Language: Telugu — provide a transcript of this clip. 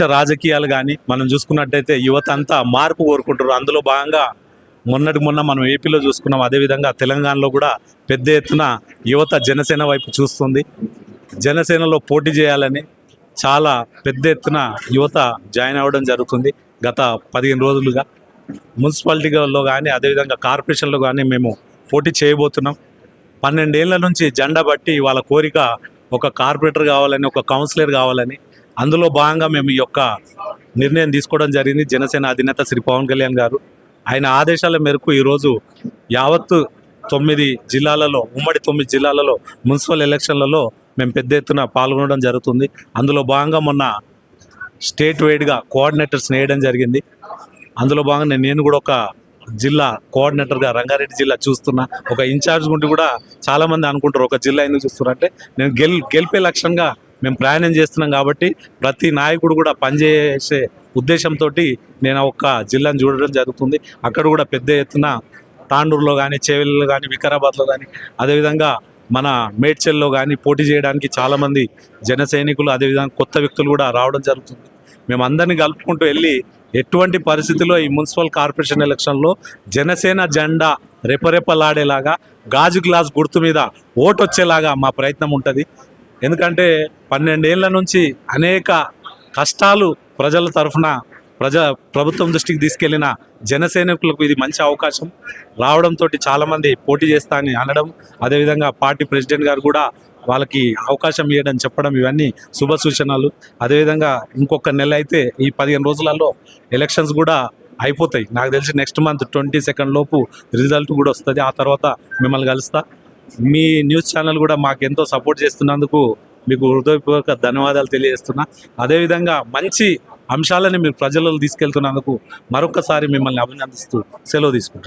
రాజకీయాలు కానీ మనం చూసుకున్నట్టయితే యువత అంతా మార్పు కోరుకుంటారు. అందులో భాగంగా మొన్న మనం ఏపీలో చూసుకున్నాం. అదేవిధంగా తెలంగాణలో కూడా పెద్ద ఎత్తున యువత జనసేన వైపు చూస్తుంది. జనసేనలో పోటీ చేయాలని చాలా పెద్ద ఎత్తున యువత జాయిన్ అవ్వడం జరుగుతుంది. గత 15 రోజులుగా మున్సిపాలిటీలో కానీ అదేవిధంగా కార్పొరేషన్లో కానీ మేము పోటీ చేయబోతున్నాం. 12 ఏళ్ల నుంచి జెండా బట్టి వాళ్ళ కోరిక ఒక కార్పొరేటర్ కావాలని, ఒక కౌన్సిలర్ కావాలని. అందులో భాగంగా మేము ఈ యొక్క నిర్ణయం తీసుకోవడం జరిగింది. జనసేన అధినేత శ్రీ పవన్ కళ్యాణ్ గారు ఆయన ఆదేశాల మేరకు ఈరోజు యావత్తు 9 జిల్లాలలో, ఉమ్మడి 9 జిల్లాలలో మున్సిపల్ ఎలక్షన్లలో మేము పెద్ద ఎత్తున పాల్గొనడం జరుగుతుంది. అందులో భాగంగా మొన్న స్టేట్ వైడ్గా కోఆర్డినేటర్స్ వేయడం జరిగింది. అందులో భాగంగా నేను కూడా ఒక జిల్లా కోఆర్డినేటర్గా రంగారెడ్డి జిల్లా చూస్తున్నా. ఒక ఇన్ఛార్జ్ గుంటి కూడా చాలామంది అనుకుంటారు ఒక జిల్లా ఎందుకు చూస్తున్నారంటే నేను గెలిపే లక్ష్యంగా మేము ప్రయాణం చేస్తున్నాం. కాబట్టి ప్రతి నాయకుడు కూడా పనిచేసే ఉద్దేశంతో నేను ఒక జిల్లాను చూడడం జరుగుతుంది. అక్కడ కూడా పెద్ద ఎత్తున తాండూరులో కానీ, చేవెళ్ళలో కానీ, వికారాబాద్లో కానీ, అదేవిధంగా మన మేడ్చల్లో కానీ పోటీ చేయడానికి చాలామంది జన సైనికులు, అదేవిధంగా కొత్త వ్యక్తులు కూడా రావడం జరుగుతుంది. మేము అందరినీ కలుపుకుంటూ వెళ్ళి ఎటువంటి పరిస్థితుల్లో ఈ మున్సిపల్ కార్పొరేషన్ ఎలక్షన్లో జనసేన జెండా రెపరెపలాడేలాగా, గాజు గ్లాస్ గుర్తు మీద ఓటు వచ్చేలాగా మా ప్రయత్నం ఉంటుంది. ఎందుకంటే 12 ఏళ్ల నుంచి అనేక కష్టాలు ప్రజల తరఫున ప్రభుత్వం దృష్టికి తీసుకెళ్లిన జనసైనికులకు ఇది మంచి అవకాశం రావడంతో చాలామంది పోటీ చేస్తా అని అనడం, అదేవిధంగా పార్టీ ప్రెసిడెంట్ గారు కూడా వాళ్ళకి అవకాశం ఇవ్వడం చెప్పడం, ఇవన్నీ శుభ సూచనలు. అదేవిధంగా ఇంకొక నెల అయితే ఈ 15 రోజులలో ఎలక్షన్స్ కూడా అయిపోతాయి. నాకు తెలిసి నెక్స్ట్ మంత్ 22 లోపు రిజల్ట్ కూడా వస్తుంది. ఆ తర్వాత మిమ్మల్ని కలుస్తా. మీ న్యూస్ ఛానల్ కూడా మాకు ఎంతో సపోర్ట్ చేస్తున్నందుకు మీకు హృదయపూర్వక ధన్యవాదాలు తెలియజేస్తున్నా. అదేవిధంగా మంచి అంశాలని మీరు ప్రజలలో తీసుకెళ్తున్నందుకు మరొకసారి మిమ్మల్ని అభినందిస్తూ సెలవు తీసుకుంటాను.